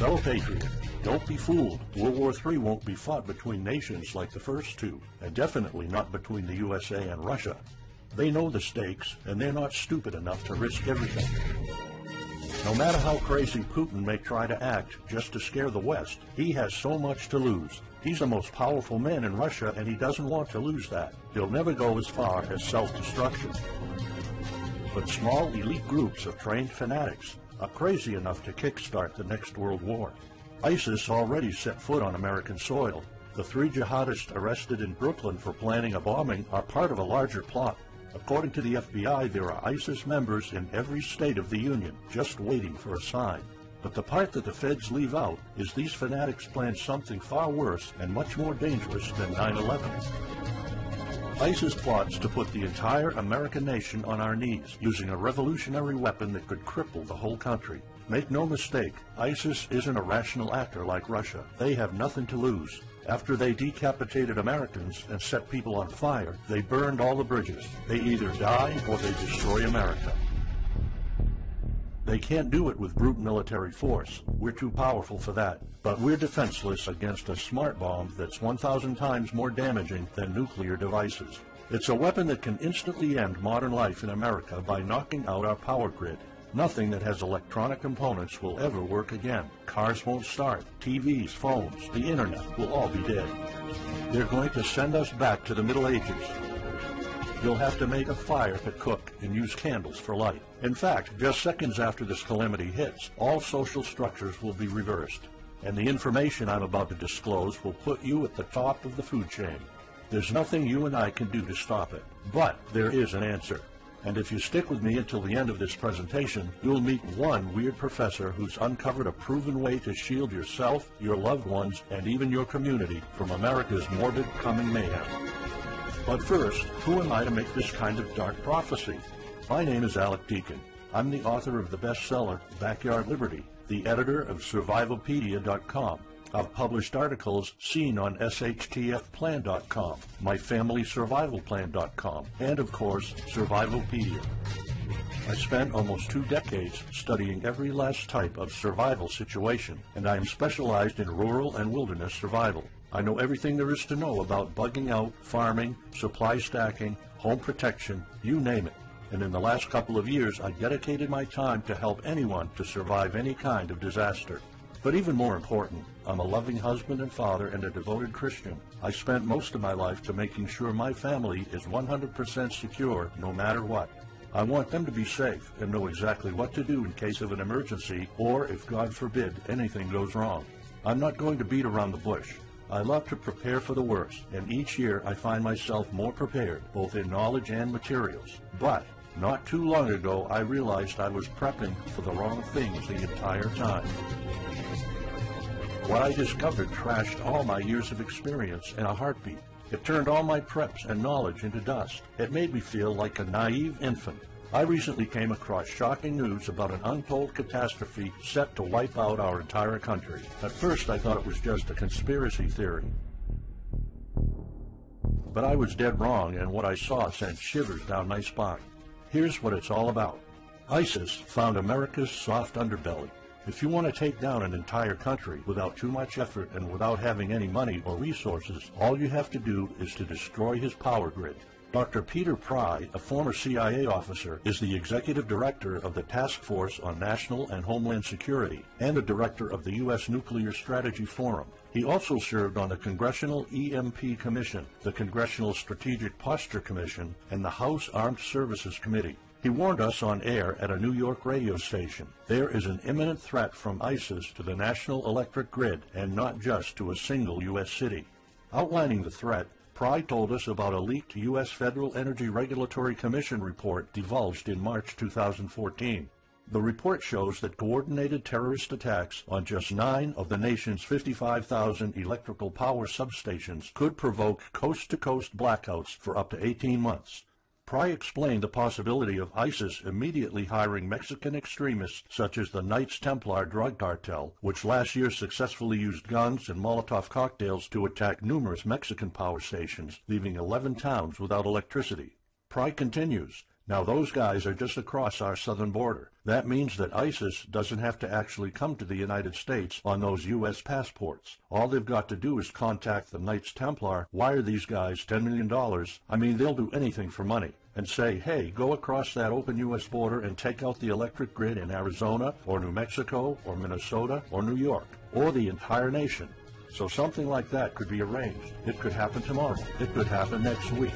Fellow patriot, don't be fooled. World War III won't be fought between nations like the first two, and definitely not between the USA and Russia. They know the stakes, and they're not stupid enough to risk everything. No matter how crazy Putin may try to act just to scare the West, he has so much to lose. He's the most powerful man in Russia, and he doesn't want to lose that. He'll never go as far as self-destruction. But small elite groups of trained fanatics are crazy enough to kickstart the next world war. ISIS already set foot on American soil. The 3 jihadists arrested in Brooklyn for planning a bombing are part of a larger plot. According to the FBI, there are ISIS members in every state of the Union, just waiting for a sign. But the part that the feds leave out is these fanatics planned something far worse and much more dangerous than 9/11. ISIS plots to put the entire American nation on our knees, using a revolutionary weapon that could cripple the whole country. Make no mistake, ISIS isn't a rational actor like Russia. They have nothing to lose. After they decapitated Americans and set people on fire, they burned all the bridges. They either die or they destroy America. They can't do it with brute military force. We're too powerful for that. But we're defenseless against a smart bomb that's 1,000 times more damaging than nuclear devices. It's a weapon that can instantly end modern life in America by knocking out our power grid. Nothing that has electronic components will ever work again. Cars won't start. TVs, phones, the internet will all be dead. They're going to send us back to the Middle Ages. You'll have to make a fire to cook and use candles for light. In fact, just seconds after this calamity hits, all social structures will be reversed. And the information I'm about to disclose will put you at the top of the food chain. There's nothing you and I can do to stop it. But there is an answer. And if you stick with me until the end of this presentation, you'll meet one weird professor who's uncovered a proven way to shield yourself, your loved ones, and even your community from America's morbid coming mayhem. But first, who am I to make this kind of dark prophecy? My name is Alec Deacon. I'm the author of the bestseller, Backyard Liberty, the editor of Survivalpedia.com. I've published articles seen on SHTFplan.com, MyFamilySurvivalPlan.com, and of course, Survivalpedia. I spent almost 2 decades studying every last type of survival situation, and I am specialized in rural and wilderness survival. I know everything there is to know about bugging out, farming, supply stacking, home protection, you name it. And in the last couple of years, I dedicated my time to help anyone to survive any kind of disaster. But even more important, I'm a loving husband and father and a devoted Christian. I spent most of my life to making sure my family is 100% secure no matter what. I want them to be safe and know exactly what to do in case of an emergency or, if God forbid, anything goes wrong. I'm not going to beat around the bush. I love to prepare for the worst, and each year I find myself more prepared, both in knowledge and materials. But not too long ago, I realized I was prepping for the wrong things the entire time. What I discovered trashed all my years of experience in a heartbeat. It turned all my preps and knowledge into dust. It made me feel like a naive infant. I recently came across shocking news about an untold catastrophe set to wipe out our entire country. At first, I thought it was just a conspiracy theory. But I was dead wrong, and what I saw sent shivers down my spine. Here's what it's all about. ISIS found America's soft underbelly. If you want to take down an entire country without too much effort and without having any money or resources, all you have to do is to destroy his power grid. Dr. Peter Pry, a former CIA officer, is the executive director of the Task Force on National and Homeland Security and the director of the U.S. Nuclear Strategy Forum. He also served on the Congressional EMP Commission, the Congressional Strategic Posture Commission, and the House Armed Services Committee. He warned us on air at a New York radio station. There is an imminent threat from ISIS to the national electric grid, and not just to a single U.S. city. Outlining the threat, Pry told us about a leaked U.S. Federal Energy Regulatory Commission report divulged in March 2014. The report shows that coordinated terrorist attacks on just 9 of the nation's 55,000 electrical power substations could provoke coast-to-coast blackouts for up to 18 months. Pry explained the possibility of ISIS immediately hiring Mexican extremists such as the Knights Templar drug cartel, which last year successfully used guns and Molotov cocktails to attack numerous Mexican power stations, leaving 11 towns without electricity. Pry continues, Now those guys are just across our southern border. That means that ISIS doesn't have to actually come to the United States on those U.S. passports. All they've got to do is contact the Knights Templar, wire these guys $10 million, I mean they'll do anything for money, and say, hey, go across that open U.S. border and take out the electric grid in Arizona or New Mexico or Minnesota or New York or the entire nation. So something like that could be arranged. It could happen tomorrow. It could happen next week.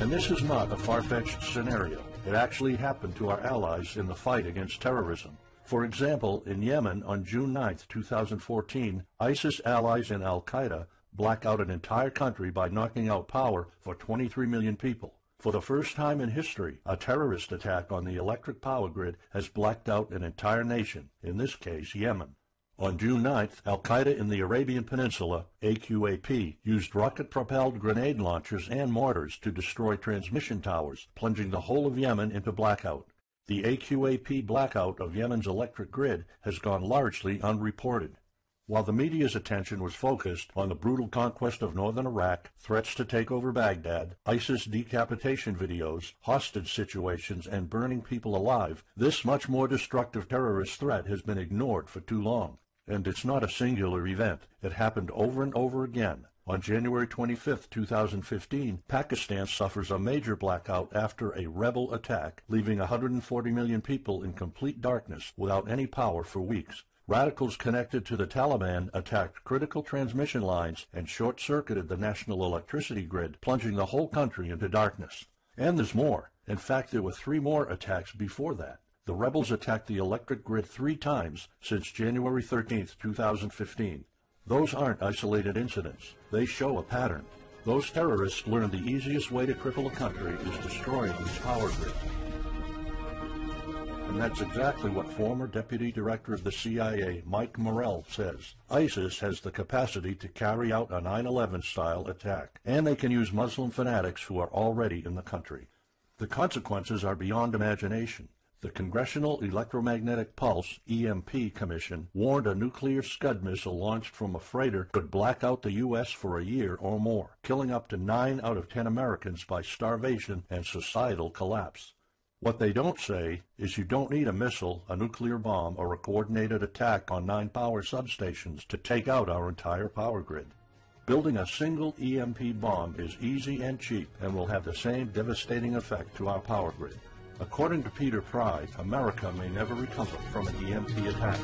And this is not a far-fetched scenario. It actually happened to our allies in the fight against terrorism. For example, in Yemen on June 9, 2014, ISIS allies in al-Qaeda black out an entire country by knocking out power for 23 million people. For the first time in history, a terrorist attack on the electric power grid has blacked out an entire nation, in this case Yemen. On June 9th, al-Qaeda in the Arabian Peninsula, AQAP, used rocket-propelled grenade launchers and mortars to destroy transmission towers, plunging the whole of Yemen into blackout. The AQAP blackout of Yemen's electric grid has gone largely unreported. While the media's attention was focused on the brutal conquest of northern Iraq, threats to take over Baghdad, ISIS decapitation videos, hostage situations, and burning people alive, this much more destructive terrorist threat has been ignored for too long. And it's not a singular event. It happened over and over again. On January 25, 2015, Pakistan suffers a major blackout after a rebel attack, leaving 140 million people in complete darkness without any power for weeks. Radicals connected to the Taliban attacked critical transmission lines and short-circuited the national electricity grid, plunging the whole country into darkness. And there's more. In fact, there were 3 more attacks before that. The rebels attacked the electric grid 3 times since January 13, 2015. Those aren't isolated incidents. They show a pattern. Those terrorists learned the easiest way to cripple a country is destroying its power grid. And that's exactly what former Deputy Director of the CIA, Mike Morell, says. ISIS has the capacity to carry out a 9/11-style attack, and they can use Muslim fanatics who are already in the country. The consequences are beyond imagination. The Congressional Electromagnetic Pulse, EMP, Commission warned a nuclear Scud missile launched from a freighter could black out the U.S. for a year or more, killing up to 9 out of 10 Americans by starvation and societal collapse. What they don't say is you don't need a missile, a nuclear bomb, or a coordinated attack on 9 power substations to take out our entire power grid. Building a single EMP bomb is easy and cheap and will have the same devastating effect to our power grid. According to Peter Pry, America may never recover from an EMP attack.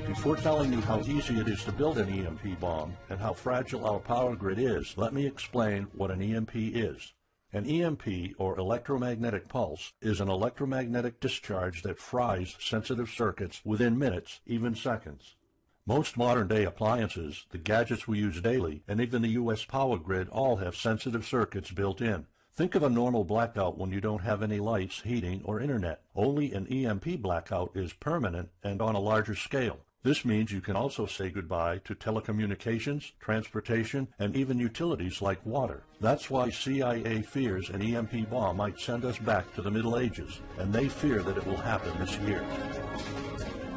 Before telling you how easy it is to build an EMP bomb and how fragile our power grid is, let me explain what an EMP is. An EMP, or electromagnetic pulse, is an electromagnetic discharge that fries sensitive circuits within minutes, even seconds. Most modern-day appliances, the gadgets we use daily, and even the U.S. power grid all have sensitive circuits built in. Think of a normal blackout when you don't have any lights, heating, or internet. Only an EMP blackout is permanent and on a larger scale. This means you can also say goodbye to telecommunications, transportation, and even utilities like water. That's why CIA fears an EMP bomb might send us back to the Middle Ages, and they fear that it will happen this year.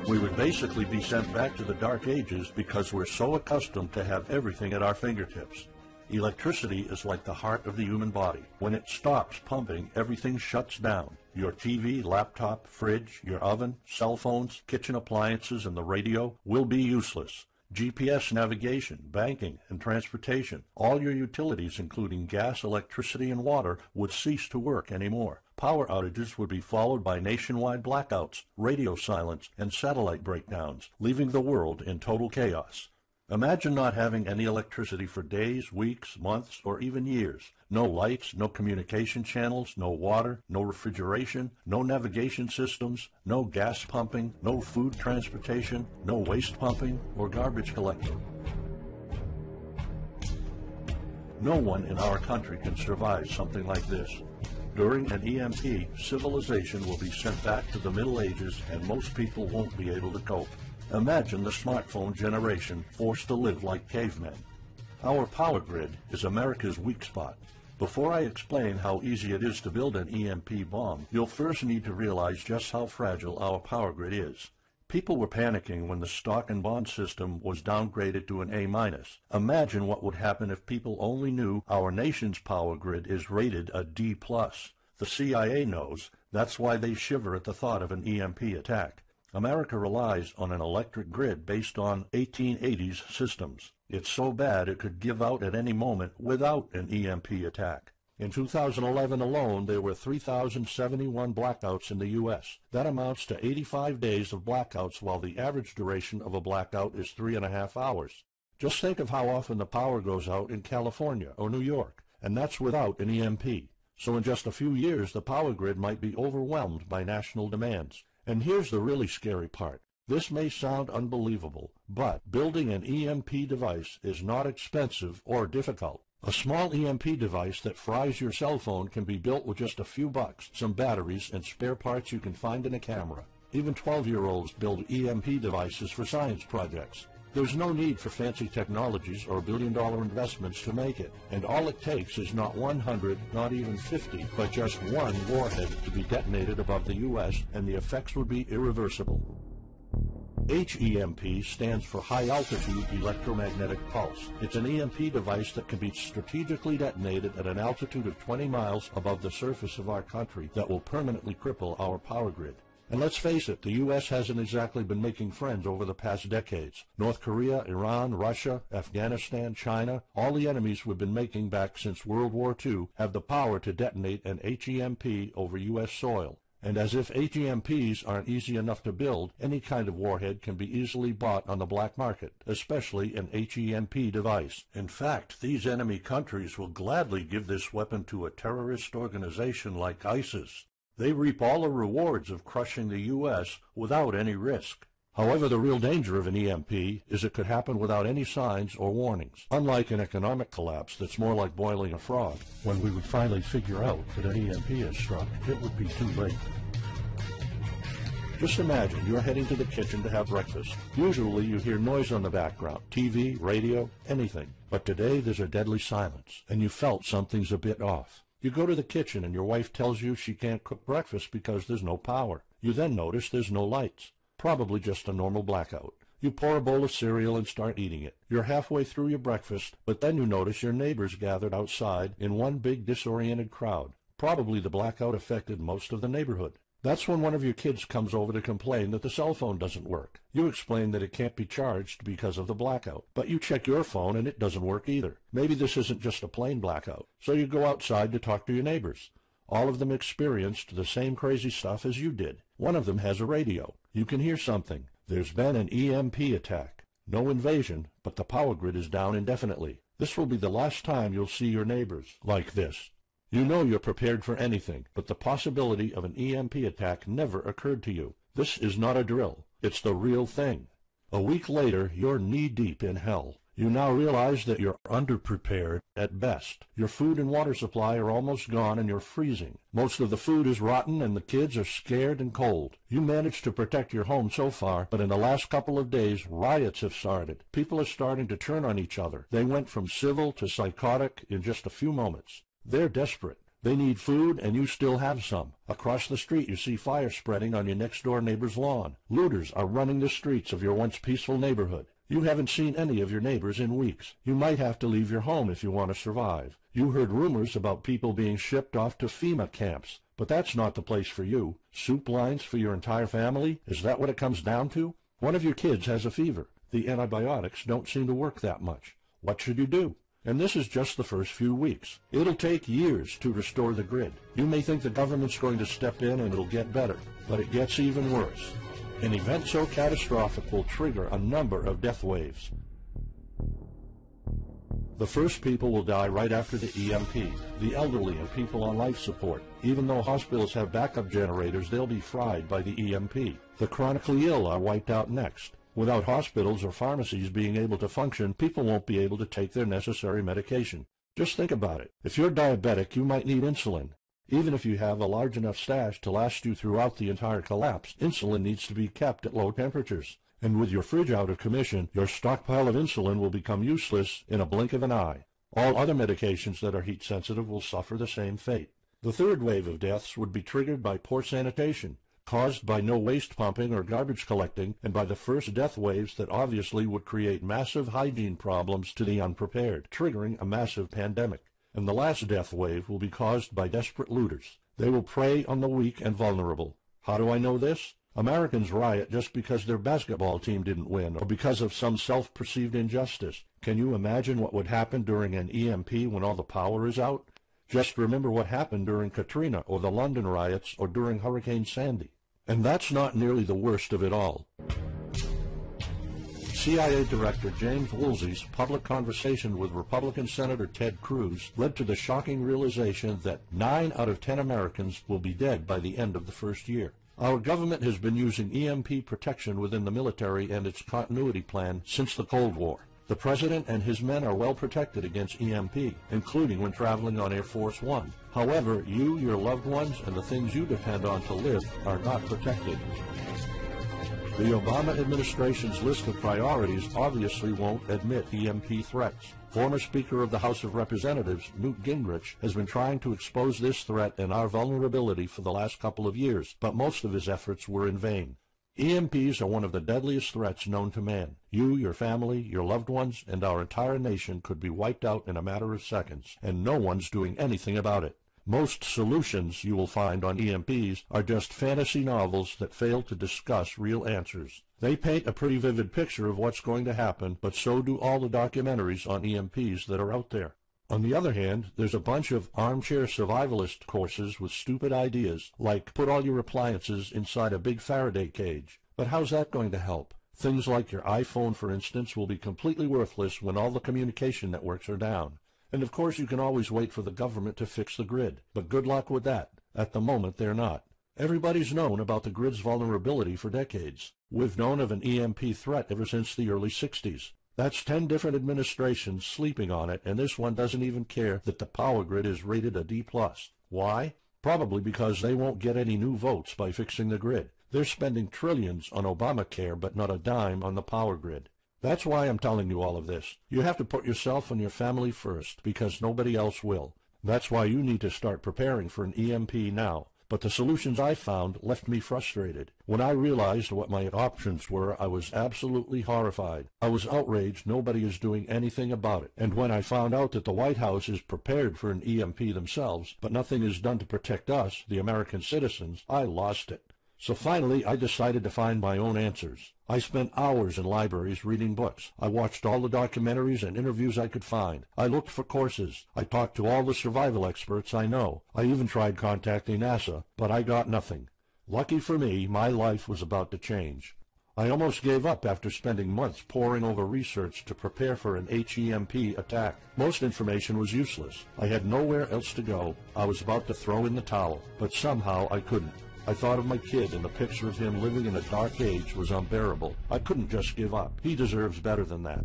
We would basically be sent back to the Dark Ages because we're so accustomed to have everything at our fingertips. Electricity is like the heart of the human body. When it stops pumping, everything shuts down. Your TV, laptop, fridge, your oven, cell phones, kitchen appliances, and the radio will be useless. GPS navigation, banking, and transportation, all your utilities, including gas, electricity, and water, would cease to work anymore. Power outages would be followed by nationwide blackouts, radio silence, and satellite breakdowns, leaving the world in total chaos. Imagine not having any electricity for days, weeks, months, or even years. No lights, no communication channels, no water, no refrigeration, no navigation systems, no gas pumping, no food transportation, no waste pumping, or garbage collecting. No one in our country can survive something like this. During an EMP, civilization will be sent back to the Middle Ages and most people won't be able to cope. Imagine the smartphone generation forced to live like cavemen. Our power grid is America's weak spot. Before I explain how easy it is to build an EMP bomb, you'll first need to realize just how fragile our power grid is. People were panicking when the stock and bond system was downgraded to an A-. Imagine what would happen if people only knew our nation's power grid is rated a D+. The CIA knows. That's why they shiver at the thought of an EMP attack. America relies on an electric grid based on 1880s systems. It's so bad it could give out at any moment without an EMP attack. In 2011 alone, there were 3,071 blackouts in the U.S. That amounts to 85 days of blackouts, while the average duration of a blackout is 3.5 hours. Just think of how often the power goes out in California or New York, and that's without an EMP. So in just a few years, the power grid might be overwhelmed by national demands. And here's the really scary part. This may sound unbelievable, but building an EMP device is not expensive or difficult. A small EMP device that fries your cell phone can be built with just a few bucks, some batteries, and spare parts you can find in a camera. Even 12-year-olds build EMP devices for science projects. There's no need for fancy technologies or billion-dollar investments to make it, and all it takes is not 100, not even 50, but just one warhead to be detonated above the U.S., and the effects would be irreversible. HEMP stands for High Altitude Electromagnetic Pulse. It's an EMP device that can be strategically detonated at an altitude of 20 miles above the surface of our country that will permanently cripple our power grid. And let's face it, the U.S. hasn't exactly been making friends over the past decades. North Korea, Iran, Russia, Afghanistan, China, all the enemies we've been making back since World War II have the power to detonate an HEMP over U.S. soil. And as if HEMPs aren't easy enough to build, any kind of warhead can be easily bought on the black market, especially an HEMP device. In fact, these enemy countries will gladly give this weapon to a terrorist organization like ISIS. They reap all the rewards of crushing the U.S. without any risk. However, the real danger of an EMP is it could happen without any signs or warnings. Unlike an economic collapse that's more like boiling a frog, when we would finally figure out that an EMP has struck, it would be too late. Just imagine you're heading to the kitchen to have breakfast. Usually you hear noise on the background, TV, radio, anything. But today there's a deadly silence, and you felt something's a bit off. You go to the kitchen and your wife tells you she can't cook breakfast because there's no power. You then notice there's no lights. Probably just a normal blackout. You pour a bowl of cereal and start eating it. You're halfway through your breakfast, but then you notice your neighbors gathered outside in one big disoriented crowd. Probably the blackout affected most of the neighborhood. That's when one of your kids comes over to complain that the cell phone doesn't work. You explain that it can't be charged because of the blackout, but you check your phone and it doesn't work either. Maybe this isn't just a plain blackout, so you go outside to talk to your neighbors. All of them experienced the same crazy stuff as you did. One of them has a radio. You can hear something. There's been an EMP attack. No invasion, but the power grid is down indefinitely. This will be the last time you'll see your neighbors like this. You know you're prepared for anything, but the possibility of an EMP attack never occurred to you. This is not a drill. It's the real thing. A week later, you're knee-deep in hell. You now realize that you're underprepared at best. Your food and water supply are almost gone and you're freezing. Most of the food is rotten and the kids are scared and cold. You managed to protect your home so far, but in the last couple of days, riots have started. People are starting to turn on each other. They went from civil to psychotic in just a few moments. They're desperate. They need food, and you still have some. Across the street, you see fire spreading on your next-door neighbor's lawn. Looters are running the streets of your once peaceful neighborhood. You haven't seen any of your neighbors in weeks. You might have to leave your home if you want to survive. You heard rumors about people being shipped off to FEMA camps, but that's not the place for you. Soup lines for your entire family? Is that what it comes down to? One of your kids has a fever. The antibiotics don't seem to work that much. What should you do? And this is just the first few weeks. It'll take years to restore the grid. You may think the government's going to step in and it'll get better, but it gets even worse. An event so catastrophic will trigger a number of death waves. The first people will die right after the EMP, the elderly and people on life support. Even though hospitals have backup generators, they'll be fried by the EMP. The chronically ill are wiped out next. Without hospitals or pharmacies being able to function, people won't be able to take their necessary medication. Just think about it. If you're diabetic, you might need insulin. Even if you have a large enough stash to last you throughout the entire collapse, insulin needs to be kept at low temperatures. And with your fridge out of commission, your stockpile of insulin will become useless in a blink of an eye. All other medications that are heat sensitive will suffer the same fate. The third wave of deaths would be triggered by poor sanitation. caused by no waste pumping or garbage collecting, and by the first death waves that obviously would create massive hygiene problems to the unprepared, triggering a massive pandemic. And the last death wave will be caused by desperate looters. They will prey on the weak and vulnerable. How do I know this? Americans riot just because their basketball team didn't win, or because of some self-perceived injustice. Can you imagine what would happen during an EMP when all the power is out? Just remember what happened during Katrina, or the London riots, or during Hurricane Sandy. And that's not nearly the worst of it all. CIA Director James Woolsey's public conversation with Republican Senator Ted Cruz led to the shocking realization that 9 out of 10 Americans will be dead by the end of the first year. Our government has been using EMP protection within the military and its continuity plan since the Cold War. The President and his men are well protected against EMP, including when traveling on Air Force One. However, you, your loved ones, and the things you depend on to live are not protected. The Obama administration's list of priorities obviously won't admit EMP threats. Former Speaker of the House of Representatives, Newt Gingrich, has been trying to expose this threat and our vulnerability for the last couple of years, but most of his efforts were in vain. EMPs are one of the deadliest threats known to man. You, your family, your loved ones, and our entire nation could be wiped out in a matter of seconds, and no one's doing anything about it. Most solutions you will find on EMPs are just fantasy novels that fail to discuss real answers. They paint a pretty vivid picture of what's going to happen, but so do all the documentaries on EMPs that are out there. On the other hand, there's a bunch of armchair survivalist courses with stupid ideas, like put all your appliances inside a big Faraday cage. But how's that going to help? Things like your iPhone, for instance, will be completely worthless when all the communication networks are down. And of course you can always wait for the government to fix the grid, but good luck with that. At the moment they're not. Everybody's known about the grid's vulnerability for decades. We've known of an EMP threat ever since the early 60s. That's 10 different administrations sleeping on it, and this one doesn't even care that the power grid is rated a D+. Why? Probably because they won't get any new votes by fixing the grid. They're spending trillions on Obamacare, but not a dime on the power grid. That's why I'm telling you all of this. You have to put yourself and your family first, because nobody else will. That's why you need to start preparing for an EMP now. But the solutions I found left me frustrated. When I realized what my options were, I was absolutely horrified. I was outraged nobody is doing anything about it. And when I found out that the White House is prepared for an EMP themselves, but nothing is done to protect us, the American citizens, I lost it. So finally, I decided to find my own answers. I spent hours in libraries reading books. I watched all the documentaries and interviews I could find. I looked for courses. I talked to all the survival experts I know. I even tried contacting NASA, but I got nothing. Lucky for me, my life was about to change. I almost gave up after spending months poring over research to prepare for an HEMP attack. Most information was useless. I had nowhere else to go. I was about to throw in the towel, but somehow I couldn't. I thought of my kid, and the picture of him living in a dark age was unbearable. I couldn't just give up. He deserves better than that.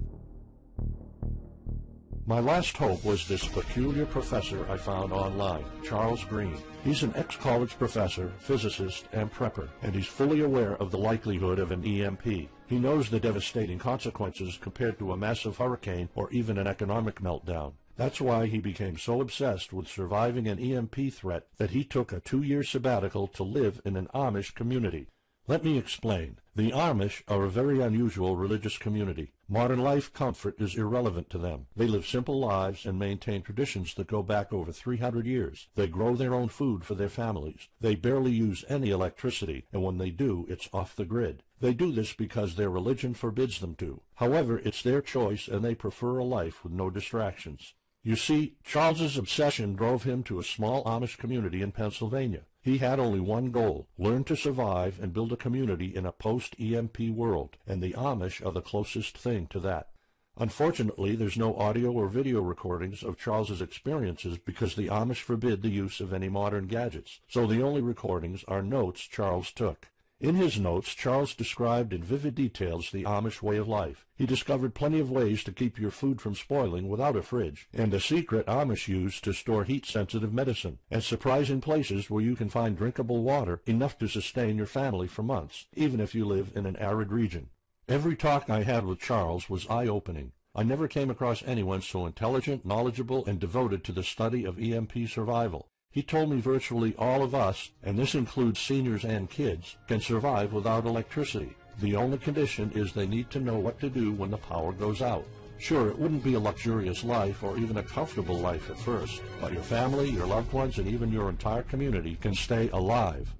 My last hope was this peculiar professor I found online, Charles Green. He's an ex-college professor, physicist, and prepper, and he's fully aware of the likelihood of an EMP. He knows the devastating consequences compared to a massive hurricane or even an economic meltdown. That's why he became so obsessed with surviving an EMP threat that he took a 2-year sabbatical to live in an Amish community. Let me explain. The Amish are a very unusual religious community. Modern life comfort is irrelevant to them. They live simple lives and maintain traditions that go back over 300 years. They grow their own food for their families. They barely use any electricity, and when they do, it's off the grid. They do this because their religion forbids them to. However, it's their choice, and they prefer a life with no distractions. You see, Charles's obsession drove him to a small Amish community in Pennsylvania. He had only one goal: learn to survive and build a community in a post-EMP world, and the Amish are the closest thing to that. Unfortunately, there's no audio or video recordings of Charles's experiences because the Amish forbid the use of any modern gadgets, so the only recordings are notes Charles took. In his notes, Charles described in vivid details the Amish way of life. He discovered plenty of ways to keep your food from spoiling without a fridge, and a secret Amish use to store heat-sensitive medicine, and surprising places where you can find drinkable water enough to sustain your family for months, even if you live in an arid region. Every talk I had with Charles was eye-opening. I never came across anyone so intelligent, knowledgeable, and devoted to the study of EMP survival. He told me virtually all of us, and this includes seniors and kids, can survive without electricity. The only condition is they need to know what to do when the power goes out. Sure, it wouldn't be a luxurious life or even a comfortable life at first, but your family, your loved ones, and even your entire community can stay alive.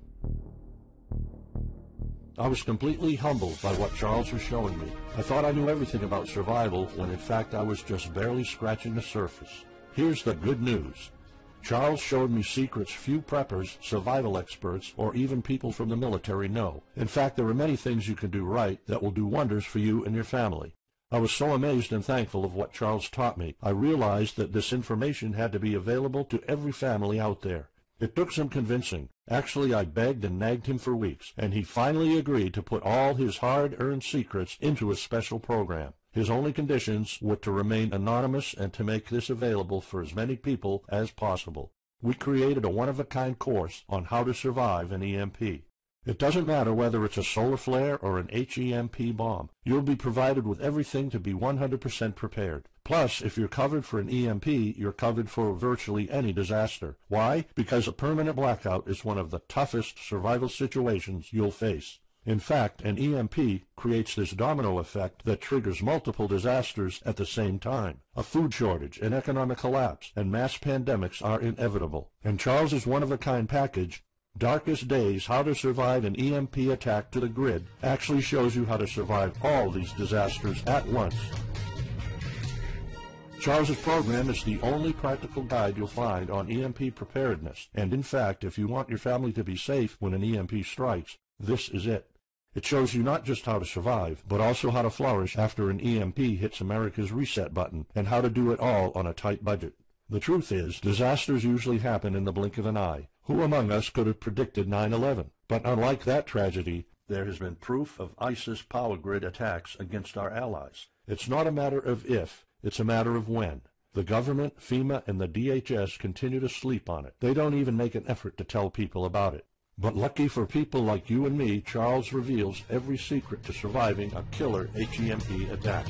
I was completely humbled by what Charles was showing me. I thought I knew everything about survival when in fact I was just barely scratching the surface. Here's the good news. Charles showed me secrets few preppers, survival experts, or even people from the military know. In fact, there are many things you can do right that will do wonders for you and your family. I was so amazed and thankful of what Charles taught me. I realized that this information had to be available to every family out there. It took some convincing. Actually, I begged and nagged him for weeks, and he finally agreed to put all his hard-earned secrets into a special program. His only conditions were to remain anonymous and to make this available for as many people as possible. We created a one-of-a-kind course on how to survive an EMP. It doesn't matter whether it's a solar flare or an HEMP bomb. You'll be provided with everything to be 100% prepared. Plus, if you're covered for an EMP, you're covered for virtually any disaster. Why? Because a permanent blackout is one of the toughest survival situations you'll face. In fact, an EMP creates this domino effect that triggers multiple disasters at the same time. A food shortage, an economic collapse, and mass pandemics are inevitable. And Charles's one-of-a-kind package, Darkest Days, How to Survive an EMP Attack to the Grid, actually shows you how to survive all these disasters at once. Charles's program is the only practical guide you'll find on EMP preparedness, and in fact, if you want your family to be safe when an EMP strikes, this is it. It shows you not just how to survive, but also how to flourish after an EMP hits America's reset button, and how to do it all on a tight budget. The truth is, disasters usually happen in the blink of an eye. Who among us could have predicted 9/11? But unlike that tragedy, there has been proof of ISIS power grid attacks against our allies. It's not a matter of if, it's a matter of when. The government, FEMA, and the DHS continue to sleep on it. They don't even make an effort to tell people about it. But lucky for people like you and me, Charles reveals every secret to surviving a killer HEMP attack.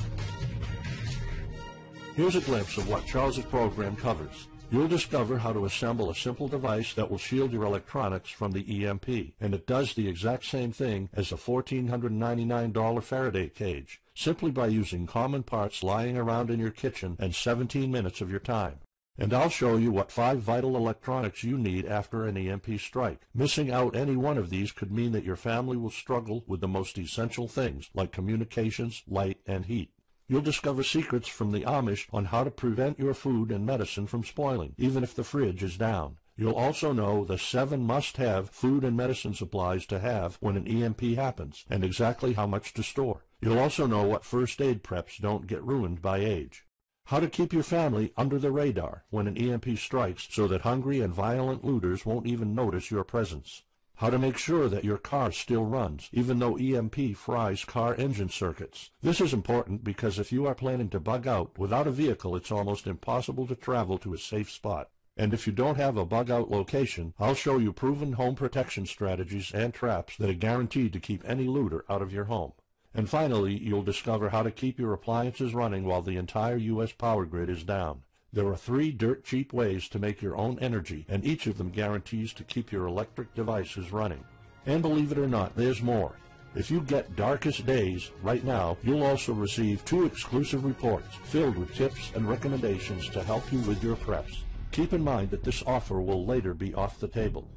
Here's a glimpse of what Charles's program covers. You'll discover how to assemble a simple device that will shield your electronics from the EMP, and it does the exact same thing as a $1,499 Faraday cage, simply by using common parts lying around in your kitchen and 17 minutes of your time. And I'll show you what 5 vital electronics you need after an EMP strike. Missing out any one of these could mean that your family will struggle with the most essential things, like communications, light, and heat. You'll discover secrets from the Amish on how to prevent your food and medicine from spoiling, even if the fridge is down. You'll also know the 7 must-have food and medicine supplies to have when an EMP happens, and exactly how much to store. You'll also know what first aid preps don't get ruined by age. How to keep your family under the radar when an EMP strikes so that hungry and violent looters won't even notice your presence. How to make sure that your car still runs, even though EMP fries car engine circuits. This is important because if you are planning to bug out, without a vehicle it's almost impossible to travel to a safe spot. And if you don't have a bug-out location, I'll show you proven home protection strategies and traps that are guaranteed to keep any looter out of your home. And finally, you'll discover how to keep your appliances running while the entire U.S. power grid is down. There are 3 dirt-cheap ways to make your own energy, and each of them guarantees to keep your electric devices running. And believe it or not, there's more. If you get Darkest Days right now, you'll also receive 2 exclusive reports filled with tips and recommendations to help you with your preps. Keep in mind that this offer will later be off the table.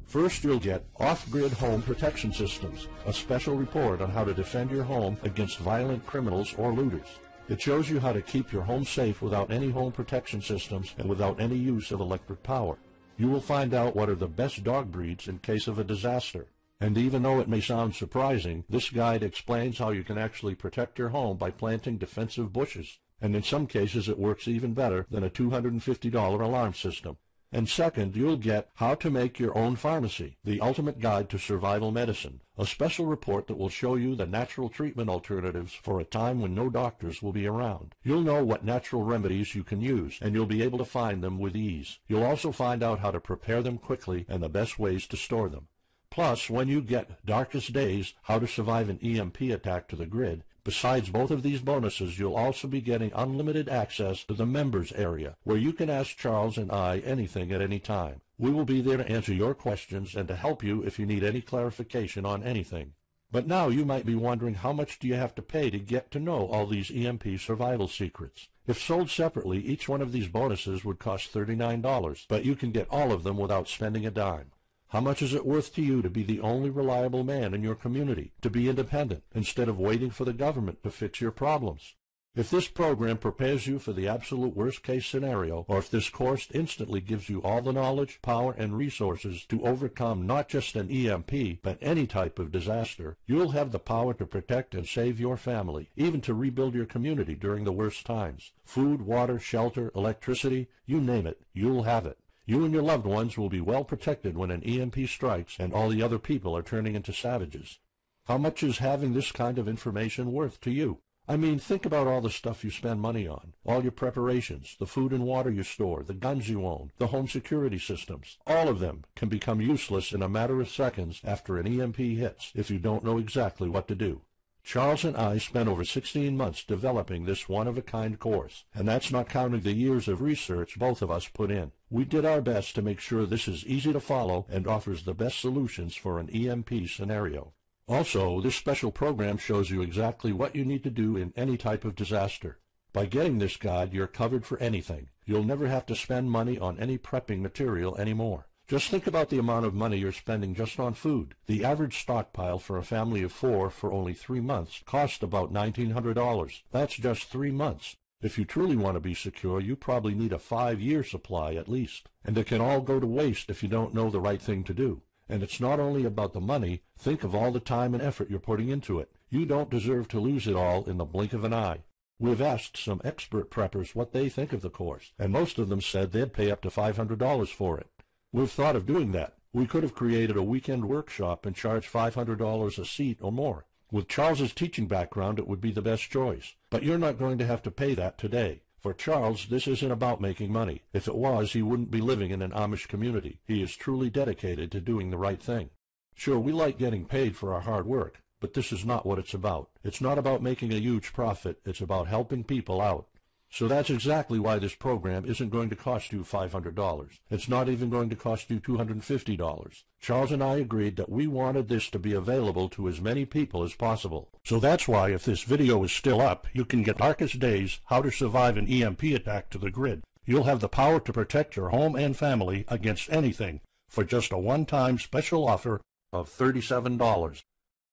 First, you'll get Off-Grid Home Protection Systems, a special report on how to defend your home against violent criminals or looters. It shows you how to keep your home safe without any home protection systems and without any use of electric power. You will find out what are the best dog breeds in case of a disaster. And even though it may sound surprising, this guide explains how you can actually protect your home by planting defensive bushes. And in some cases it works even better than a $250 alarm system. And second, you'll get How to Make Your Own Pharmacy, the ultimate guide to survival medicine, a special report that will show you the natural treatment alternatives for a time when no doctors will be around. You'll know what natural remedies you can use, and you'll be able to find them with ease. You'll also find out how to prepare them quickly and the best ways to store them. Plus, when you get Darkest Days, How to Survive an EMP Attack to the Grid, Besides both of these bonuses, you'll also be getting unlimited access to the members area, where you can ask Charles and I anything at any time. We will be there to answer your questions and to help you if you need any clarification on anything. But now you might be wondering, how much do you have to pay to get to know all these EMP survival secrets? If sold separately, each one of these bonuses would cost $39, but you can get all of them without spending a dime. How much is it worth to you to be the only reliable man in your community, to be independent, instead of waiting for the government to fix your problems? If this program prepares you for the absolute worst-case scenario, or if this course instantly gives you all the knowledge, power, and resources to overcome not just an EMP, but any type of disaster, you'll have the power to protect and save your family, even to rebuild your community during the worst times. Food, water, shelter, electricity, you name it, you'll have it. You and your loved ones will be well protected when an EMP strikes and all the other people are turning into savages. How much is having this kind of information worth to you? I mean, think about all the stuff you spend money on, all your preparations, the food and water you store, the guns you own, the home security systems. All of them can become useless in a matter of seconds after an EMP hits if you don't know exactly what to do. Charles and I spent over 16 months developing this one-of-a-kind course, and that's not counting the years of research both of us put in. We did our best to make sure this is easy to follow and offers the best solutions for an EMP scenario. Also, this special program shows you exactly what you need to do in any type of disaster. By getting this guide, you're covered for anything. You'll never have to spend money on any prepping material anymore. Just think about the amount of money you're spending just on food. The average stockpile for a family of 4 for only 3 months cost about $1,900. That's just 3 months. If you truly want to be secure, you probably need a 5-year supply at least. And it can all go to waste if you don't know the right thing to do. And it's not only about the money. Think of all the time and effort you're putting into it. You don't deserve to lose it all in the blink of an eye. We've asked some expert preppers what they think of the course, and most of them said they'd pay up to $500 for it. We've thought of doing that. We could have created a weekend workshop and charged $500 a seat or more. With Charles's teaching background, it would be the best choice. But you're not going to have to pay that today. For Charles, this isn't about making money. If it was, he wouldn't be living in an Amish community. He is truly dedicated to doing the right thing. Sure, we like getting paid for our hard work, but this is not what it's about. It's not about making a huge profit. It's about helping people out. So that's exactly why this program isn't going to cost you $500. It's not even going to cost you $250. Charles and I agreed that we wanted this to be available to as many people as possible. So that's why, if this video is still up, you can get Darkest Days, How to Survive an EMP Attack to the grid. You'll have the power to protect your home and family against anything for just a one-time special offer of $37.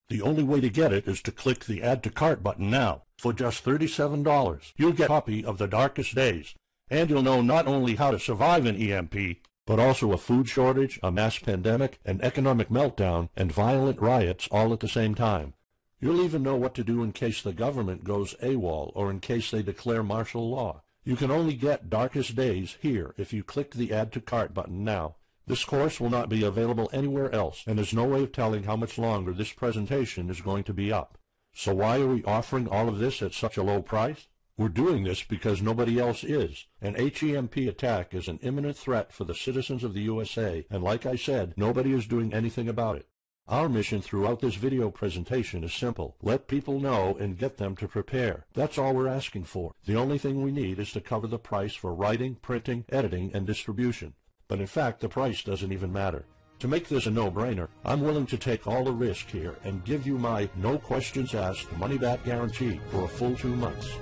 The only way to get it is to click the Add to Cart button now. For just $37, you'll get a copy of The Darkest Days, and you'll know not only how to survive an EMP, but also a food shortage, a mass pandemic, an economic meltdown, and violent riots all at the same time. You'll even know what to do in case the government goes AWOL or in case they declare martial law. You can only get Darkest Days here if you click the Add to Cart button now. This course will not be available anywhere else, and there's no way of telling how much longer this presentation is going to be up. So why are we offering all of this at such a low price? We're doing this because nobody else is. An HEMP attack is an imminent threat for the citizens of the USA, and like I said, nobody is doing anything about it. Our mission throughout this video presentation is simple. Let people know and get them to prepare. That's all we're asking for. The only thing we need is to cover the price for writing, printing, editing, and distribution. But in fact, the price doesn't even matter. To make this a no-brainer, I'm willing to take all the risk here and give you my no questions asked money-back guarantee for a full 2 months.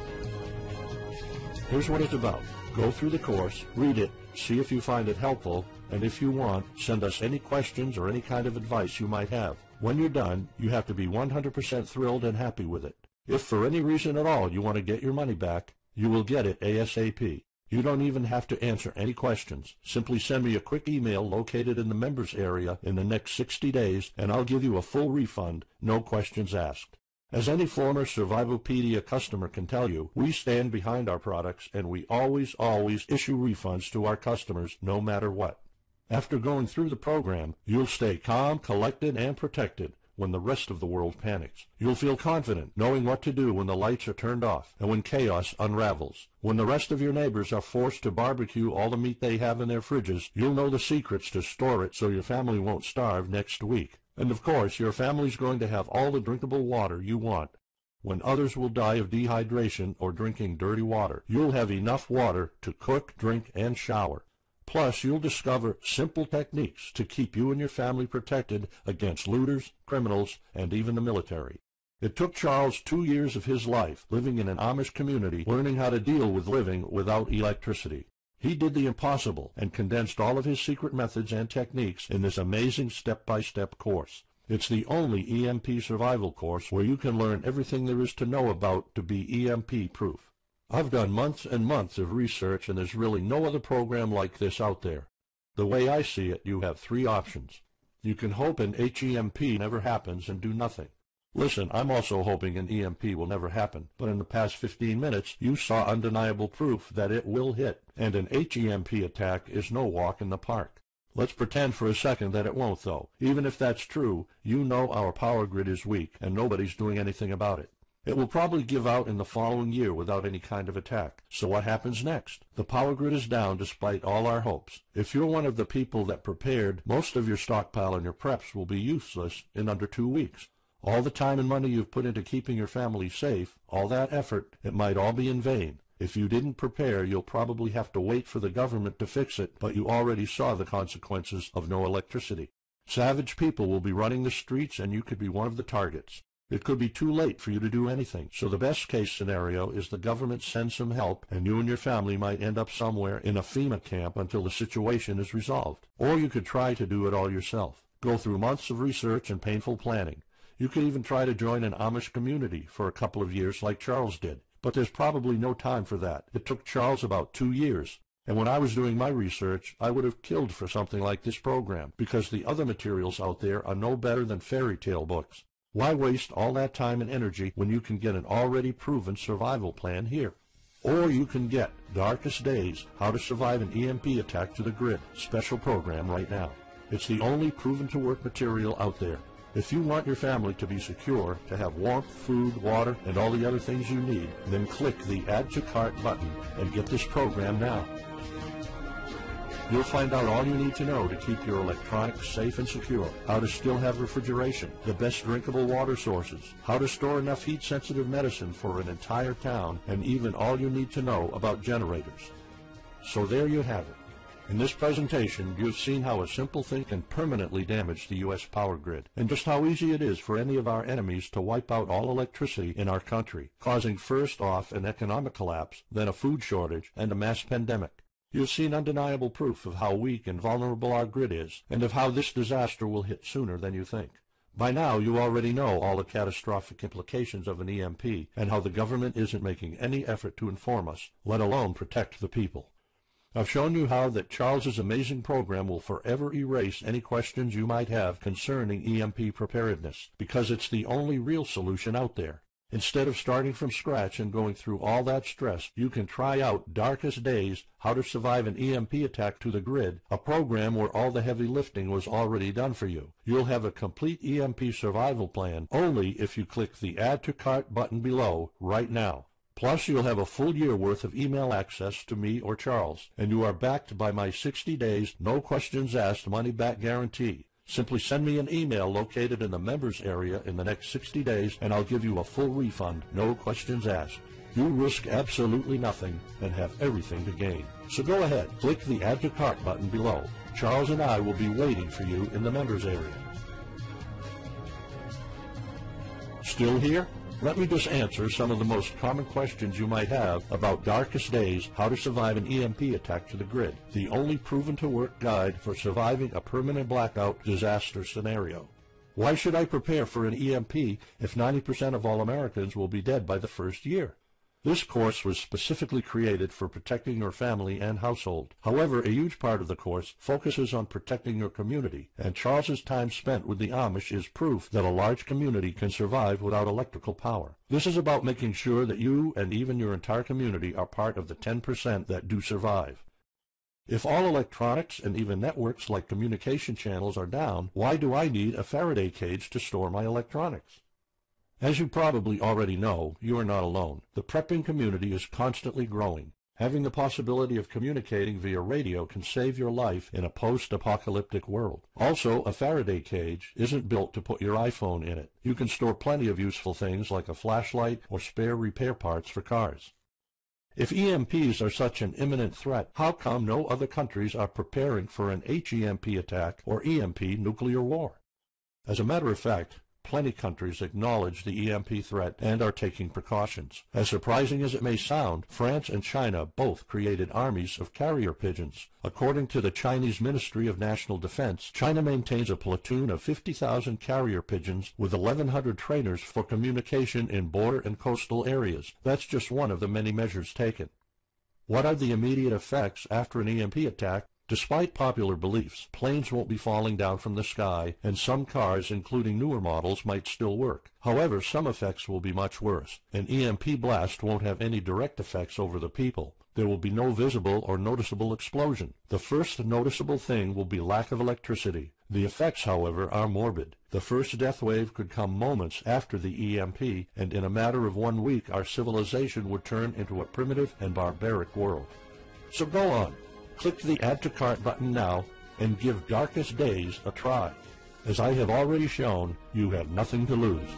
Here's what it's about. Go through the course, read it, see if you find it helpful, and if you want, send us any questions or any kind of advice you might have. When you're done, you have to be 100% thrilled and happy with it. If for any reason at all you want to get your money back, you will get it ASAP. You don't even have to answer any questions. Simply send me a quick email located in the members area in the next 60 days, and I'll give you a full refund, no questions asked. As any former Survivalpedia customer can tell you, we stand behind our products, and we always issue refunds to our customers no matter what. After going through the program, you'll stay calm, collected, and protected when the rest of the world panics. You'll feel confident knowing what to do when the lights are turned off and when chaos unravels. When the rest of your neighbors are forced to barbecue all the meat they have in their fridges, you'll know the secrets to store it so your family won't starve next week. And of course, your family's going to have all the drinkable water you want. When others will die of dehydration or drinking dirty water, you'll have enough water to cook, drink, and shower. Plus, you'll discover simple techniques to keep you and your family protected against looters, criminals, and even the military. It took Charles 2 years of his life living in an Amish community learning how to deal with living without electricity. He did the impossible and condensed all of his secret methods and techniques in this amazing step-by-step course. It's the only EMP survival course where you can learn everything there is to know about to be EMP-proof. I've done months and months of research, and there's really no other program like this out there. The way I see it, you have 3 options. You can hope an HEMP never happens and do nothing. Listen, I'm also hoping an EMP will never happen, but in the past 15 minutes, you saw undeniable proof that it will hit, and an HEMP attack is no walk in the park. Let's pretend for a second that it won't, though. Even if that's true, you know our power grid is weak, and nobody's doing anything about it. It will probably give out in the following year without any kind of attack. So what happens next? The power grid is down despite all our hopes. If you're one of the people that prepared, most of your stockpile and your preps will be useless in under 2 weeks. All the time and money you've put into keeping your family safe, all that effort, it might all be in vain. If you didn't prepare, you'll probably have to wait for the government to fix it, but you already saw the consequences of no electricity. Savage people will be running the streets, and you could be one of the targets. It could be too late for you to do anything, so the best case scenario is the government sends some help, and you and your family might end up somewhere in a FEMA camp until the situation is resolved. Or you could try to do it all yourself. Go through months of research and painful planning. You could even try to join an Amish community for a couple of years like Charles did. But there's probably no time for that. It took Charles about 2 years. And when I was doing my research, I would have killed for something like this program, because the other materials out there are no better than fairy tale books. Why waste all that time and energy when you can get an already proven survival plan here? Or you can get Darkest Days, How to Survive an EMP Attack to the Grid, special program right now. It's the only proven-to-work material out there. If you want your family to be secure, to have warmth, food, water, and all the other things you need, then click the Add to Cart button and get this program now. You'll find out all you need to know to keep your electronics safe and secure, how to still have refrigeration, the best drinkable water sources, how to store enough heat-sensitive medicine for an entire town, and even all you need to know about generators. So there you have it. In this presentation, you've seen how a simple thing can permanently damage the U.S. power grid, and just how easy it is for any of our enemies to wipe out all electricity in our country, causing first off an economic collapse, then a food shortage, and a mass pandemic. You've seen undeniable proof of how weak and vulnerable our grid is, and of how this disaster will hit sooner than you think. By now, you already know all the catastrophic implications of an EMP, and how the government isn't making any effort to inform us, let alone protect the people. I've shown you how that Charles's amazing program will forever erase any questions you might have concerning EMP preparedness, because it's the only real solution out there. Instead of starting from scratch and going through all that stress, you can try out Darkest Days, How to Survive an EMP Attack to the Grid, a program where all the heavy lifting was already done for you. You'll have a complete EMP survival plan only if you click the Add to Cart button below right now. Plus, you'll have a full year worth of email access to me or Charles, and you are backed by my 60 days, no questions asked money-back guarantee. Simply send me an email located in the members area in the next 60 days, and I'll give you a full refund, no questions asked. You risk absolutely nothing and have everything to gain. So go ahead, click the Add to Cart button below. Charles and I will be waiting for you in the members area. Still here? Let me just answer some of the most common questions you might have about Darkest Days, How to Survive an EMP Attack to the Grid, the only proven-to-work guide for surviving a permanent blackout disaster scenario. Why should I prepare for an EMP if 90% of all Americans will be dead by the first year? This course was specifically created for protecting your family and household. However, a huge part of the course focuses on protecting your community, and Charles's time spent with the Amish is proof that a large community can survive without electrical power. This is about making sure that you and even your entire community are part of the 10% that do survive. If all electronics and even networks like communication channels are down, why do I need a Faraday cage to store my electronics? As you probably already know, you are not alone. The prepping community is constantly growing. Having the possibility of communicating via radio can save your life in a post-apocalyptic world. Also, a Faraday cage isn't built to put your iPhone in it. You can store plenty of useful things like a flashlight or spare repair parts for cars. If EMPs are such an imminent threat, how come no other countries are preparing for an HEMP attack or EMP nuclear war? As a matter of fact, plenty countries acknowledge the EMP threat and are taking precautions. As surprising as it may sound, France and China both created armies of carrier pigeons. According to the Chinese Ministry of National Defense, China maintains a platoon of 50,000 carrier pigeons with 1,100 trainers for communication in border and coastal areas. That's just one of the many measures taken. What are the immediate effects after an EMP attack? Despite popular beliefs, planes won't be falling down from the sky, and some cars, including newer models, might still work. However, some effects will be much worse. An EMP blast won't have any direct effects over the people. There will be no visible or noticeable explosion. The first noticeable thing will be lack of electricity. The effects, however, are morbid. The first death wave could come moments after the EMP, and in a matter of 1 week our civilization would turn into a primitive and barbaric world. So go on. Click the Add to Cart button now and give Darkest Days a try. As I have already shown, you have nothing to lose.